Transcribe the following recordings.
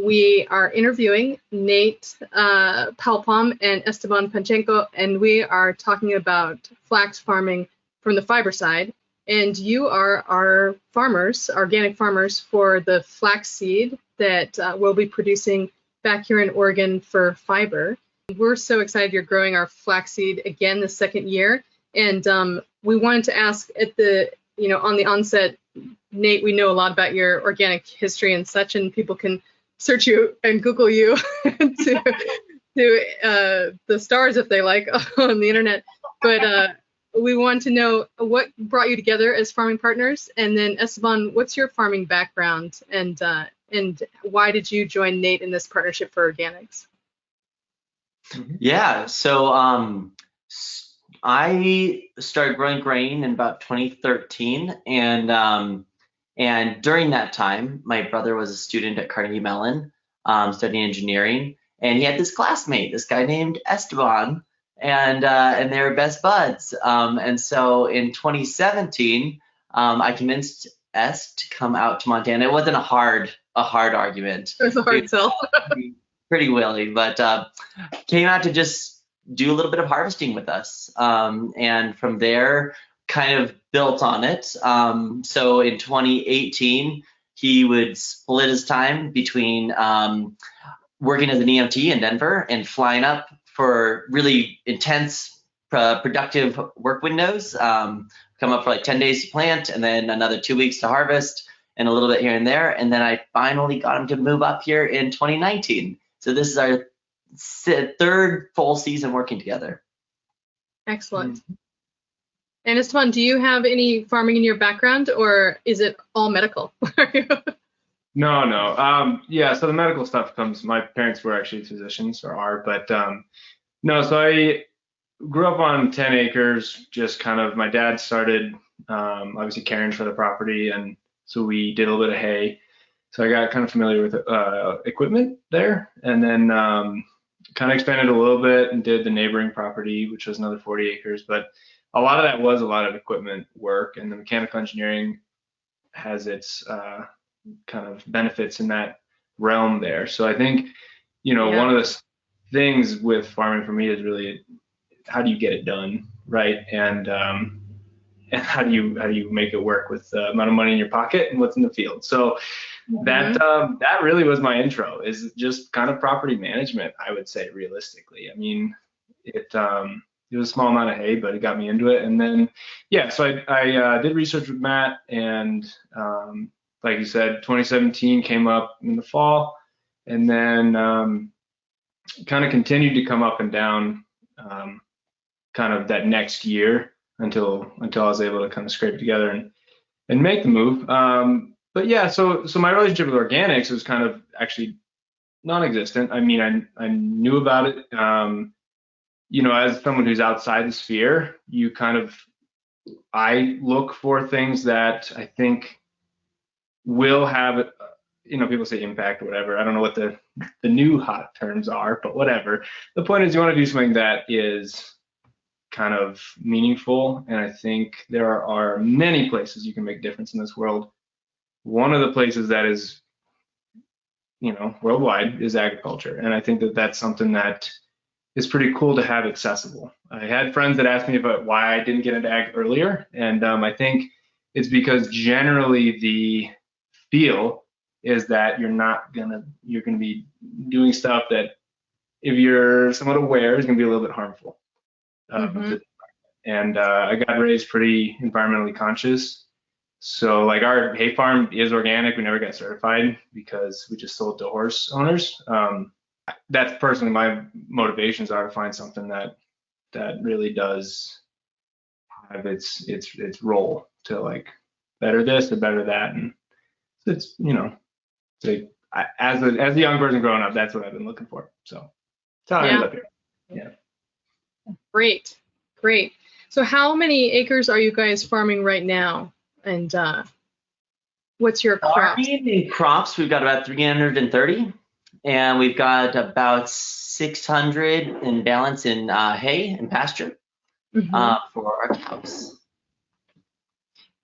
we are interviewing Nate Powell-Palm and Esteban Pacheco, and we are talking about flax farming from the fiber side. And you are our farmers, organic farmers, for the flax seed that we'll be producing back here in Oregon for fiber. We're so excited you're growing our flax seed again the second year. And we wanted to ask at the, on the onset, Nate, we know a lot about your organic history and such, and people can search you and Google you to the stars if they like on the internet. But we want to know what brought you together as farming partners, and then Esteban, what's your farming background, and why did you join Nate in this partnership for organics? Yeah, so I started growing grain in about 2013, and during that time, my brother was a student at Carnegie Mellon, studying engineering, and he had this classmate, this guy named Esteban. And they were best buds. And so in 2017, I convinced Es to come out to Montana. It wasn't a hard argument. It was a hard sell. Pretty willing, but came out to just do a little bit of harvesting with us. And from there, kind of built on it. So in 2018, he would split his time between working as an EMT in Denver and flying up for really intense, productive work windows. Come up for like 10 days to plant, and then another 2 weeks to harvest, and a little bit here and there. And then I finally got him to move up here in 2019. So this is our third full season working together. Excellent. And Esteban, do you have any farming in your background, or is it all medical? No. Yeah, so the medical stuff comes, my parents were actually physicians, or are, but no, so I grew up on 10 acres, just kind of, my dad started obviously caring for the property, and so we did a little bit of hay. So I got kind of familiar with equipment there, and then kind of expanded a little bit and did the neighboring property, which was another 40 acres, but a lot of that was a lot of equipment work, and the mechanical engineering has its kind of benefits in that realm there. So I think, one of the things with farming for me is really how do you get it done, right? And how do you make it work with the amount of money in your pocket and what's in the field? So that really was my intro, is just kind of property management, I would say, realistically. I mean, it was a small amount of hay, but it got me into it. And then, so I did research with Matt, and like you said, 2017 came up in the fall, and then kind of continued to come up and down kind of that next year until I was able to kind of scrape it together and make the move. But yeah, so my relationship with organics was kind of actually non-existent. I mean, I knew about it. As someone who's outside the sphere, I look for things that I think will have, people say impact or whatever. I don't know what the new hot terms are, but whatever. The point is, you want to do something that is kind of meaningful, and I think there are many places you can make a difference in this world. One of the places that is, worldwide is agriculture, and I think that that's something that is pretty cool to have accessible. I had friends that asked me about why I didn't get into ag earlier, and I think it's because generally the feel is that you're gonna be doing stuff that, if you're somewhat aware, is gonna be a little bit harmful. And I got raised pretty environmentally conscious. So like our hay farm is organic. We never got certified because we just sold to horse owners. That's personally my motivations are to find something that really does have its role to like better this or better that. And it's, as a young person growing up, that's what I've been looking for. So that's how I ended up here. Yeah. Great. So how many acres are you guys farming right now? And what's your crops? In crops, we've got about 330, and we've got about 600 in balance in hay and pasture for our cows.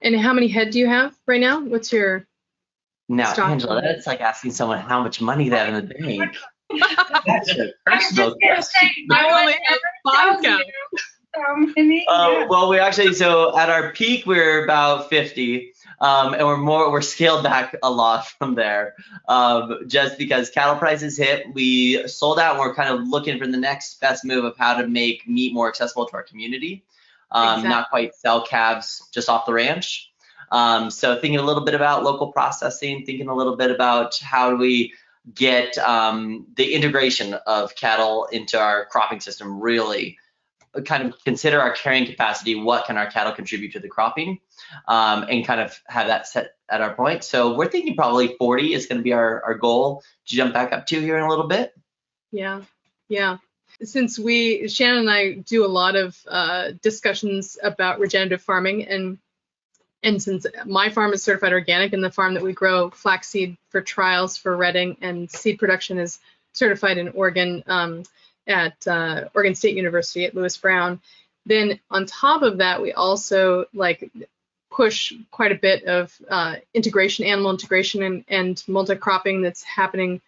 And how many head do you have right now? What's your Now, stock Angela, limit. that's like asking someone how much money they have in the bank. That's a I was personal just gonna question. say, no I one only have ever 5 tells cows. you how many. Yeah. Well, we actually, so at our peak, we're about 50, and we're scaled back a lot from there, just because cattle prices hit. We sold out, and we're kind of looking for the next best move of how to make meat more accessible to our community. Exactly. Not quite sell calves just off the ranch. So thinking a little bit about local processing, thinking a little bit about how do we get the integration of cattle into our cropping system, really kind of consider our carrying capacity, what can our cattle contribute to the cropping, and kind of have that set at our point. So we're thinking probably 40 is going to be our goal to jump back up to here in a little bit. Yeah, yeah. Since Shannon and I do a lot of discussions about regenerative farming, and since my farm is certified organic and the farm that we grow flaxseed for trials for retting and seed production is certified in Oregon at Oregon State University at Lewis Brown, then on top of that, we also push quite a bit of integration, animal integration and multi-cropping that's happening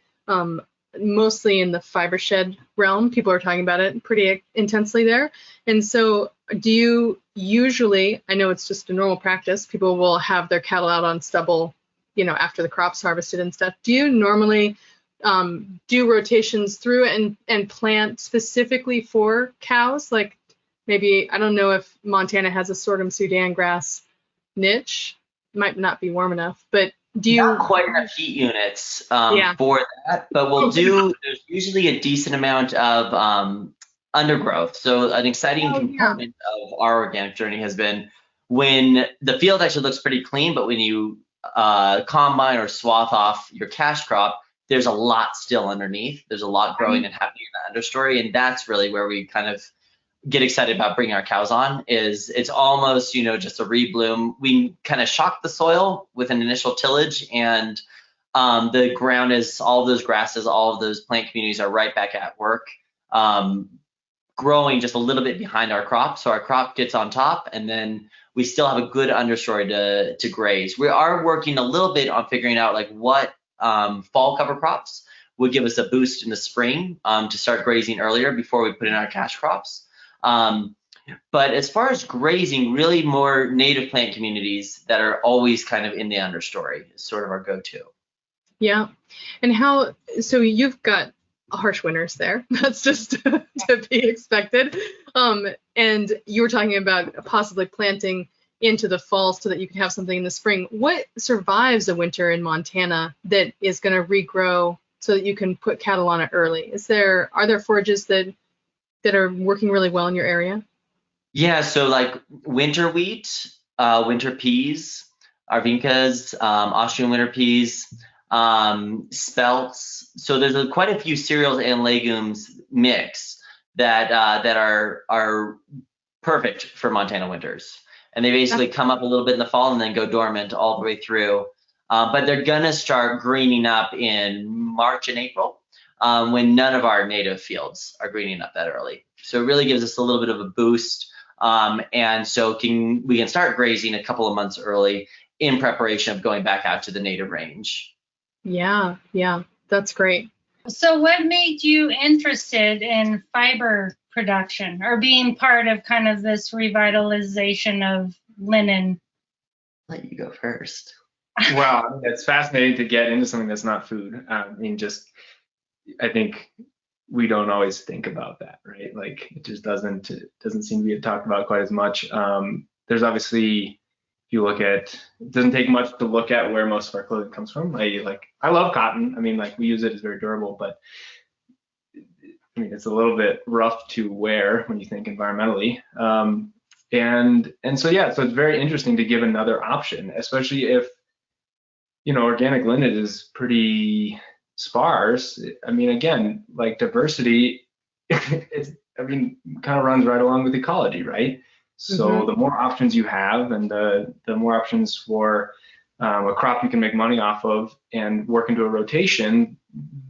mostly in the fiber shed realm. People are talking about it pretty intensely there. And so do you usually, I know it's just a normal practice, people will have their cattle out on stubble, after the crop's harvested and stuff. Do you normally do rotations through and plant specifically for cows? Like maybe, I don't know if Montana has a sorghum Sudan grass niche, might not be warm enough, but do you? Not quite enough heat units Yeah. for that, but there's usually a decent amount of undergrowth. So an exciting component of our organic journey has been when the field actually looks pretty clean, but when you combine or swath off your cash crop, there's a lot still underneath. There's a lot growing and happening in the understory, and that's really where we kind of get excited about bringing our cows on. Is it's almost just a rebloom. We kind of shock the soil with an initial tillage, and the ground is, all of those grasses, all of those plant communities are right back at work, growing just a little bit behind our crop. So our crop gets on top, and then we still have a good understory to graze. We are working a little bit on figuring out what fall cover crops would give us a boost in the spring to start grazing earlier before we put in our cash crops. But as far as grazing, really more native plant communities that are always kind of in the understory is sort of our go-to. Yeah. And so you've got harsh winters there. That's just to be expected. And you were talking about possibly planting into the fall so that you can have something in the spring. What survives a winter in Montana that is going to regrow so that you can put cattle on it early? Are there forages that are working really well in your area? Yeah, so winter wheat, winter peas, arvincas, Austrian winter peas, spelts. So there's quite a few cereals and legumes mix that are perfect for Montana winters. And they basically come up a little bit in the fall and then go dormant all the way through. But they're gonna start greening up in March and April, when none of our native fields are greening up that early. So it really gives us a little bit of a boost. And so we can start grazing a couple of months early in preparation of going back out to the native range. Yeah, that's great. So what made you interested in fiber production or being part of kind of this revitalization of linen? Let you go first. Well, it's fascinating to get into something that's not food. I think we don't always think about that, right? It just doesn't seem to be talked about quite as much. There's obviously, if you look at, it doesn't take much to look at where most of our clothing comes from. I love cotton. We use it, it's very durable, but it's a little bit rough to wear when you think environmentally. So it's very interesting to give another option, especially if, organic linen is pretty sparse. Again, diversity, kind of runs right along with ecology, right? So the more options you have, and the more options for a crop you can make money off of and work into a rotation,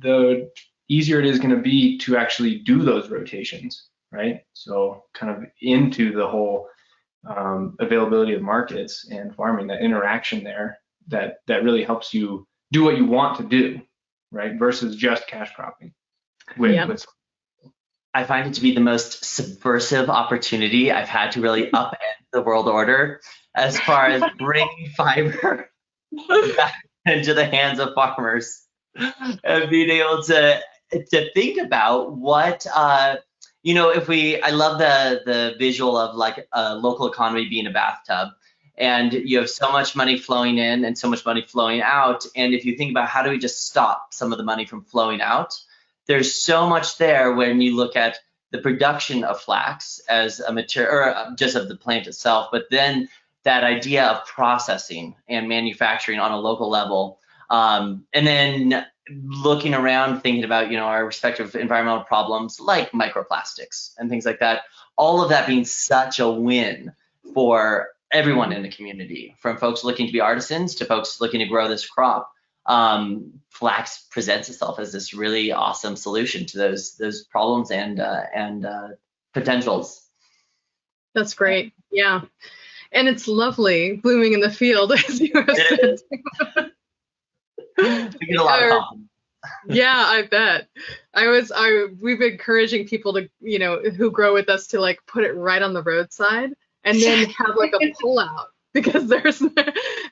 the easier it is going to be to actually do those rotations, right? So kind of into the whole availability of markets and farming, that interaction there, that really helps you do what you want to do, right? Versus just cash cropping. With I find it to be the most subversive opportunity I've had to really upend the world order as far as bringing fiber back into the hands of farmers and being able to think about what I love the visual of like a local economy being a bathtub, and you have so much money flowing in and so much money flowing out, and if you think about how do we just stop some of the money from flowing out, there's so much there when you look at the production of flax as a material, or just of the plant itself, but then that idea of processing and manufacturing on a local level, and then looking around thinking about our respective environmental problems like microplastics and things like that, all of that being such a win for everyone in the community, from folks looking to be artisans to folks looking to grow this crop. Flax presents itself as this really awesome solution to those problems and potentials. That's great. Yeah. And it's lovely blooming in the field, as you have said. We get a lot of compliments. Yeah, I bet. We've been encouraging people to, who grow with us to like put it right on the roadside and then have like a pull out, because there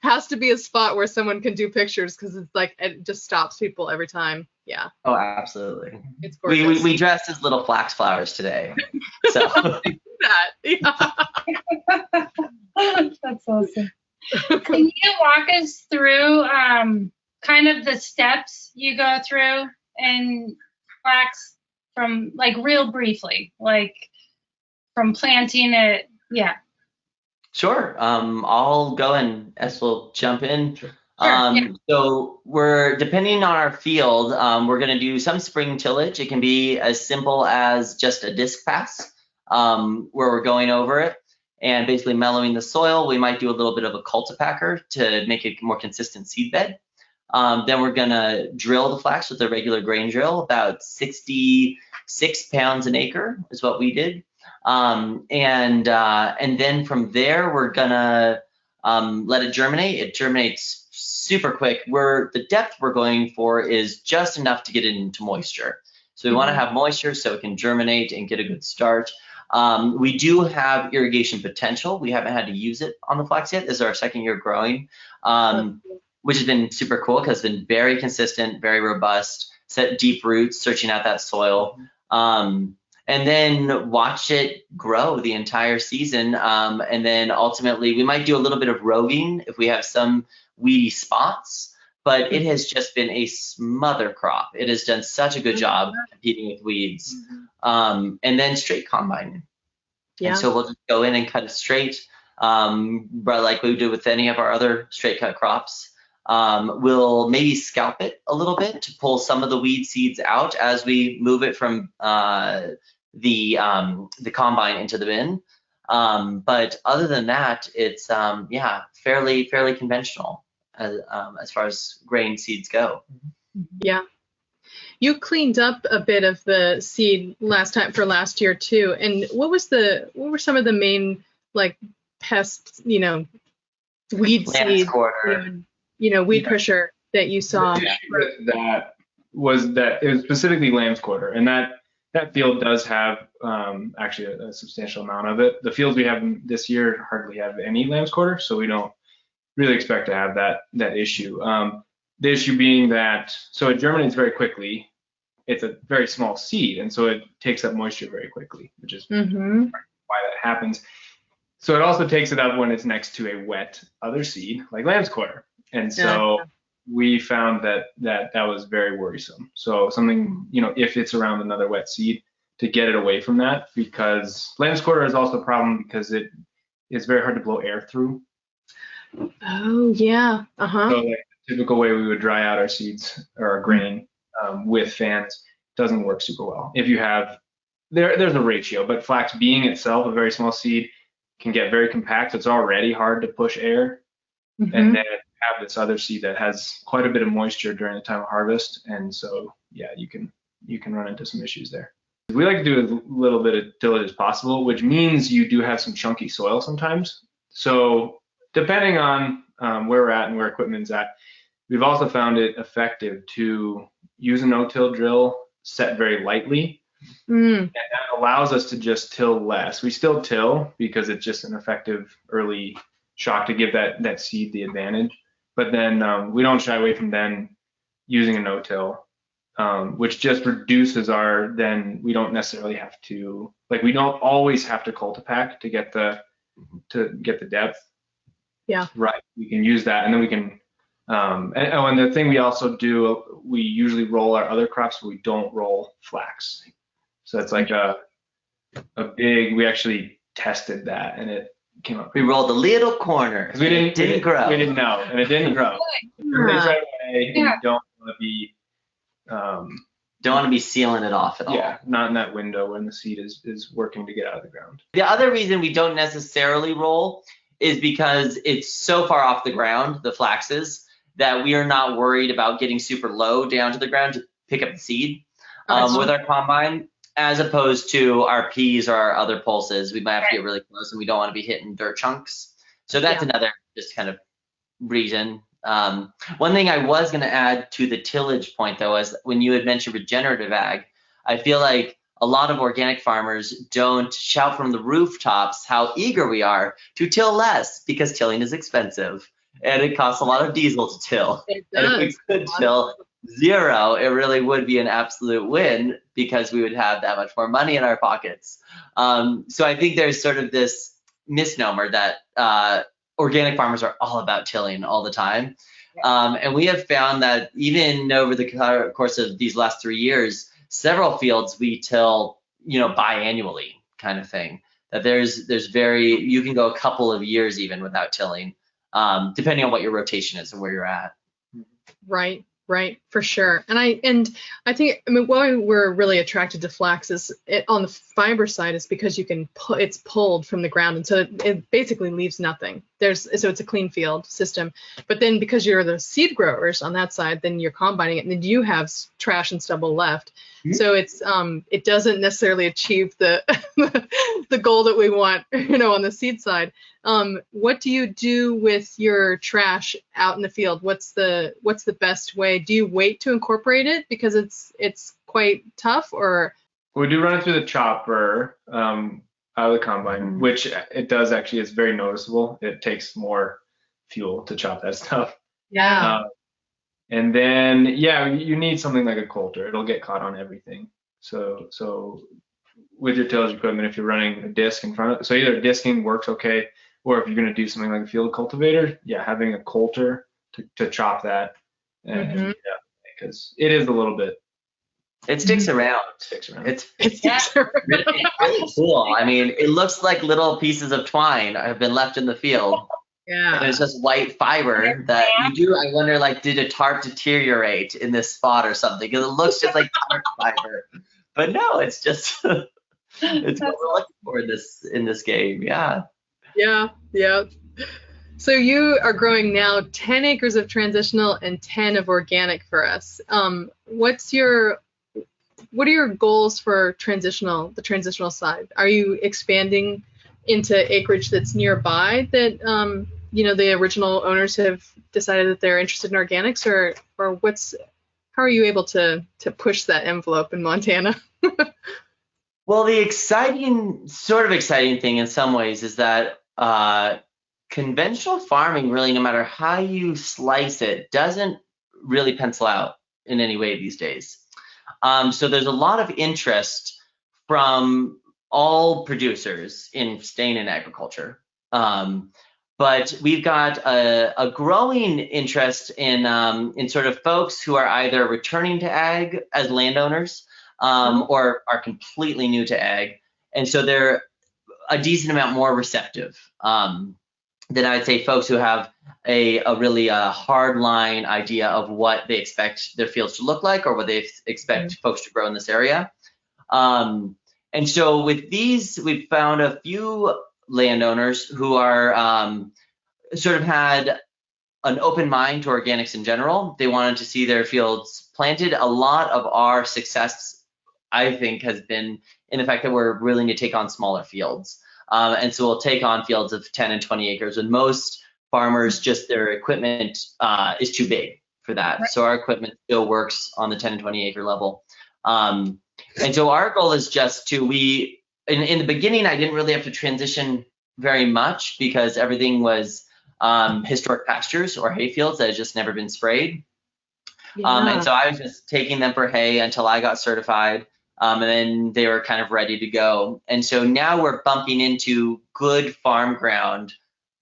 has to be a spot where someone can do pictures, because it's like it just stops people every time. Yeah. Oh, absolutely. It's gorgeous. We dressed as little flax flowers today. So that. Yeah. That's awesome. Can you walk us through kind of the steps you go through in flax, from like real briefly, like from planting it? Yeah. Sure. I'll go and S will jump in. Sure. So we're, depending on our field, we're going to do some spring tillage. It can be as simple as just a disc pass, where we're going over it and basically mellowing the soil. We might do a little bit of a cultipacker to make a more consistent seed bed. Then we're going to drill the flax with a regular grain drill. About 66 pounds an acre is what we did. And then from there, we're gonna let it germinate. It germinates super quick. The depth we're going for is just enough to get it into moisture. So we want to have moisture so it can germinate and get a good start. We do have irrigation potential. We haven't had to use it on the flax yet. This is our second year growing, which has been super cool because it's been very consistent, very robust, set deep roots, searching out that soil. And then watch it grow the entire season. And then ultimately, we might do a little bit of roguing if we have some weedy spots, but it has just been a smother crop. It has done such a good job competing with weeds. And then straight combining. Yeah. And so we'll just go in and cut it straight, but like we do with any of our other straight cut crops. We'll maybe scalp it a little bit to pull some of the weed seeds out as we move it from the combine into the bin. But other than that, it's fairly conventional as far as grain seeds go. Yeah. You cleaned up a bit of the seed last year too. And what were some of the main like pests, weed seed, weed pressure that you saw? That was it was specifically lamb's quarter, and that field does have actually a substantial amount of it. The fields we have this year hardly have any lamb's quarter, so we don't really expect to have that issue. The issue being that, so it germinates very quickly. It's a very small seed, and so it takes up moisture very quickly, which is why that happens. So it also takes it up when it's next to a wet other seed, like lamb's quarter. And so we found that was very worrisome. So something, if it's around another wet seed, to get it away from that, because lamb's quarter is also a problem because it is very hard to blow air through. Oh, yeah. So like the typical way we would dry out our seeds or our grain with fans doesn't work super well. If you have, there's a ratio, but flax being itself a very small seed can get very compact. It's already hard to push air. And then have this other seed that has quite a bit of moisture during the time of harvest. And so, yeah, you can run into some issues there. We like to do as little bit of tillage as possible, which means you do have some chunky soil sometimes. So depending on where we're at and where equipment's at, we've also found it effective to use a no-till drill set very lightly. And that allows us to just till less. We still till because it's just an effective early shock to give that seed the advantage. But then we don't shy away from then using a no-till, which just reduces then we don't necessarily have to, like, we don't always have to cultipack to get the depth. Yeah. Right. We can use that, and then we can. And the thing we also do, we usually roll our other crops, but we don't roll flax. So it's like a big. We actually tested that, and it came up. We rolled a little corner. Because we didn't grow. We didn't know, and it didn't grow. It raised right away, and you don't want to be. Don't want to be sealing it off at all. Yeah, not in that window when the seed is working to get out of the ground. The other reason we don't necessarily roll is because it's so far off the ground, the flaxes, that we are not worried about getting super low down to the ground to pick up the seed with our combine, as opposed to our peas or our other pulses. We might have to get really close, and we don't want to be hitting dirt chunks. So that's another just kind of reason. One thing I was going to add to the tillage point, though, is when you had mentioned regenerative ag, I feel like a lot of organic farmers don't shout from the rooftops how eager we are to till less, because tilling is expensive and it costs a lot of diesel to till. And if we could till zero, it really would be an absolute win, because we would have that much more money in our pockets. So I think there's sort of this misnomer that organic farmers are all about tilling all the time. And we have found that even over the course of these last 3 years, several fields we till, biannually kind of thing. That you can go a couple of years even without tilling, depending on what your rotation is and where you're at. Right, for sure. And I think why we're really attracted to flax is on the fiber side is because you can it's pulled from the ground, and so it basically leaves nothing. So it's a clean field system. But then because you're the seed growers on that side, then you're combining it, and then you have trash and stubble left. Mm-hmm. So it doesn't necessarily achieve the the goal that we want, on the seed side. What do you do with your trash out in the field? What's the best way? Do you wait to incorporate it because it's quite tough, or? We do run it through the chopper out of the combine, which it does actually is very noticeable. It takes more fuel to chop that stuff. Yeah. And then you need something like a coulter. It'll get caught on everything. So with your tillage equipment, if you're running a disc in front of, so either disking works okay, or if you're going to do something like a field cultivator, having a coulter to chop that, because it is a little bit. It sticks around. It's really cool. I mean, it looks like little pieces of twine have been left in the field. Yeah. And it's just white fiber that you do. I wonder, did a tarp deteriorate in this spot or something? Because it looks just like tarp fiber. But no, it's just it's what we're looking for in this game. Yeah. Yeah. So you are growing now 10 acres of transitional and 10 of organic for us. What are your goals for the transitional side? Are you expanding into acreage that's nearby that the original owners have decided that they're interested in organics, or how are you able to push that envelope in Montana? Well, the exciting thing in some ways is that conventional farming, really, no matter how you slice it, doesn't really pencil out in any way these days. So there's a lot of interest from all producers in staying in agriculture. But we've got a growing interest in sort of folks who are either returning to ag as landowners or are completely new to ag. And so they're a decent amount more receptive than I'd say folks who have a really hard line idea of what they expect their fields to look like or what they expect folks to grow in this area. And so with these, we've found a few landowners who are sort of had an open mind to organics in general. They wanted to see their fields planted. A lot of our success, I think, has been in the fact that we're willing to take on smaller fields. And so we'll take on fields of 10 and 20 acres. And most farmers, just their equipment is too big. for that. Right. So our equipment still works on the 10 and 20 acre level. And so our goal is just to, in the beginning, I didn't really have to transition very much because everything was historic pastures or hay fields that had just never been sprayed. And so I was just taking them for hay until I got certified. And then they were kind of ready to go. And so now we're bumping into good farm ground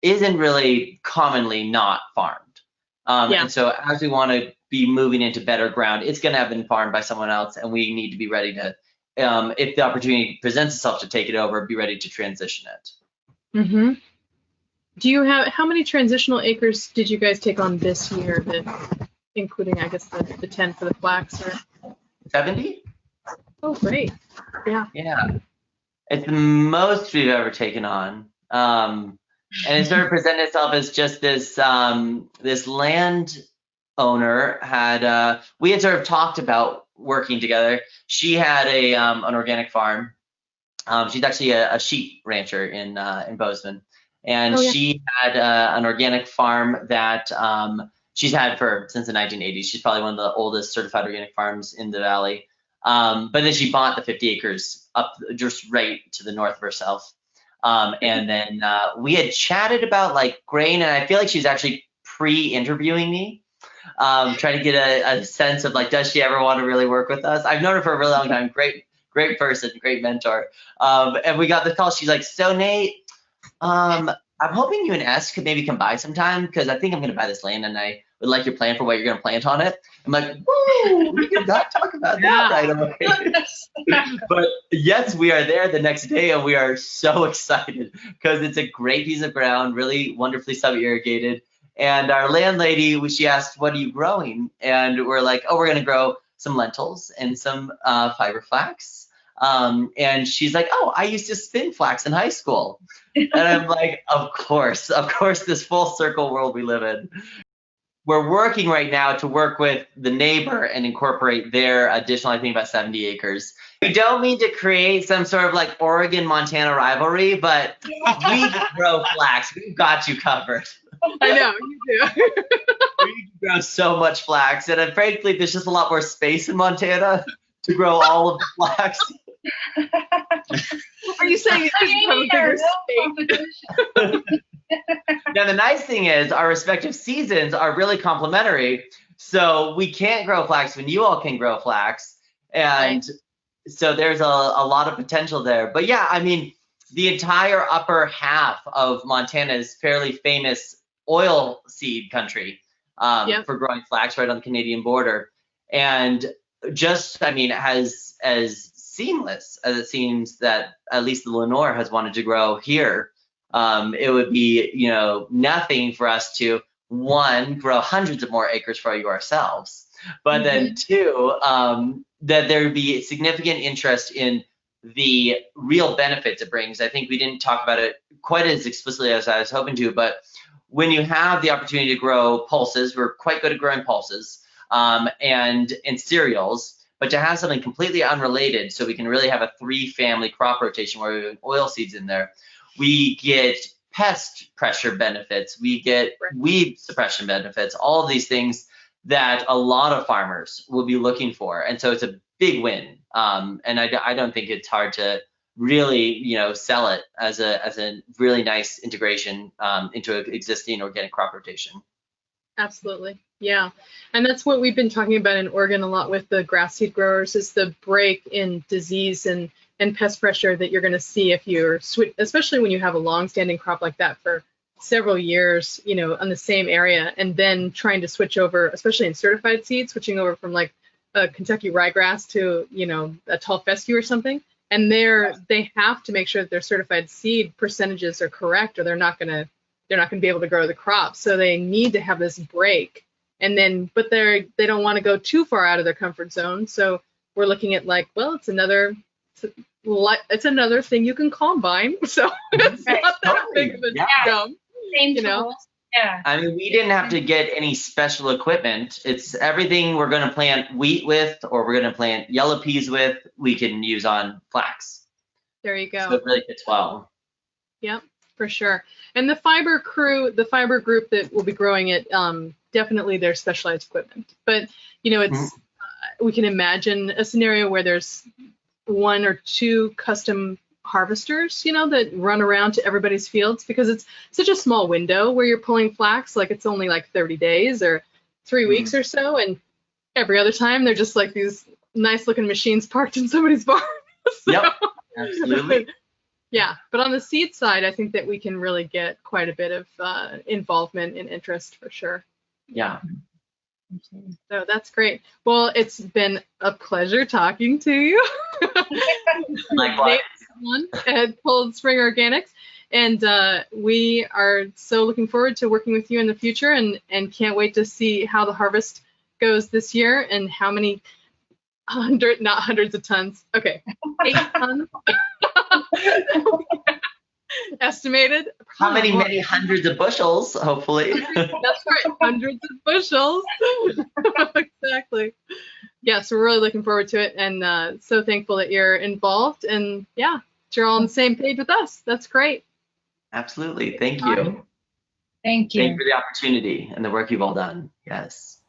isn't really commonly not farmed. And so as we want to be moving into better ground, it's going to have been farmed by someone else, and we need to be ready to, if the opportunity presents itself to take it over, be ready to transition it. Mm-hmm. Do you have, how many transitional acres did you guys take on this year, including, I guess, the 10 for the flax? Or 70? Oh, great. Yeah. Yeah. It's the most we've ever taken on. And it sort of presented itself as just this this land owner had we had sort of talked about working together. She had an organic farm. She's actually a sheep rancher in Bozeman, and she had an organic farm that she's had since the 1980s. She's probably one of the oldest certified organic farms in the valley. But then she bought the 50 acres up just right to the north of herself. And then we had chatted about like grain, and I feel like she's actually pre-interviewing me, trying to get a sense of like, does she ever want to really work with us? I've known her for a really long time. Great person, great mentor. And we got the call. She's like, so Nate, I'm hoping you and S could maybe come by sometime because I think I'm going to buy this land and I would like your plan for what you're going to plant on it. I'm like, woo, we could not talk about that right away. But yes, we are there the next day and we are so excited because it's a great piece of ground, really wonderfully sub-irrigated. And our landlady, she asked, what are you growing? And we're like, oh, we're going to grow some lentils and some fiber flax. And she's like, oh, I used to spin flax in high school. And I'm like, of course, this full circle world we live in. We're working right now to work with the neighbor and incorporate their additional, I think about 70 acres. We don't mean to create some sort of like Oregon-Montana rivalry, but we grow flax. We've got you covered. I know, you do. We grow so much flax, and frankly, there's just a lot more space in Montana to grow all of the flax. Are you saying it's a bigger state? Now, the nice thing is our respective seasons are really complementary. So we can't grow flax when you all can grow flax. And so there's a lot of potential there. But yeah, I mean, the entire upper half of Montana is fairly famous oil seed country for growing flax right on the Canadian border. And just, I mean, as seamless as it seems that at least the Lenore has wanted to grow here, it would be, nothing for us to, one, grow hundreds of more acres for you ourselves, but then two, that there would be significant interest in the real benefits it brings. I think we didn't talk about it quite as explicitly as I was hoping to, but when you have the opportunity to grow pulses, we're quite good at growing pulses, and cereals, but to have something completely unrelated so we can really have a 3-family crop rotation where we have oil seeds in there, we get pest pressure benefits, we get weed suppression benefits, all of these things that a lot of farmers will be looking for. And so it's a big win. And I don't think it's hard to really, sell it as a really nice integration into an existing organic crop rotation. Absolutely. Yeah. And that's what we've been talking about in Oregon a lot with the grass seed growers, is the break in disease and pest pressure that you're going to see if you're especially when you have a long-standing crop like that for several years, on the same area, and then trying to switch over, especially in certified seed, switching over from like a Kentucky ryegrass to, a tall fescue or something. And they have to make sure that their certified seed percentages are correct, or they're not going to be able to grow the crop. So they need to have this break. And then, but they don't want to go too far out of their comfort zone. So we're looking at like, well, it's another thing you can combine. So it's not that big of a jump. Same tools. Yeah. I mean, we didn't have to get any special equipment. It's everything we're going to plant wheat with, or we're going to plant yellow peas with, we can use on flax. There you go. So it really fits well. Yep. for sure. And the fiber crew, the fiber group that will be growing it, definitely there's specialized equipment. But you know, it's we can imagine a scenario where there's 1 or 2 custom harvesters, you know, that run around to everybody's fields, because it's such a small window where you're pulling flax. Like it's only like 30 days or 3 weeks or so, and every other time they're just like these nice looking machines parked in somebody's barn. So, yep, absolutely. Yeah, but on the seed side, I think that we can really get quite a bit of involvement and interest for sure. Yeah. So that's great. Well, it's been a pleasure talking to you. Likewise. At Cold Spring Organics, and we are so looking forward to working with you in the future, and can't wait to see how the harvest goes this year and how many not hundreds of tons. Okay, 8 tons. Estimated. How many hundreds of bushels, hopefully. That's right, hundreds of bushels. Exactly. Yes, we're really looking forward to it, and so thankful that you're involved, and yeah, that you're all on the same page with us. That's great. Absolutely. Thank you. Thank you. Thank you for the opportunity and the work you've all done. Yes.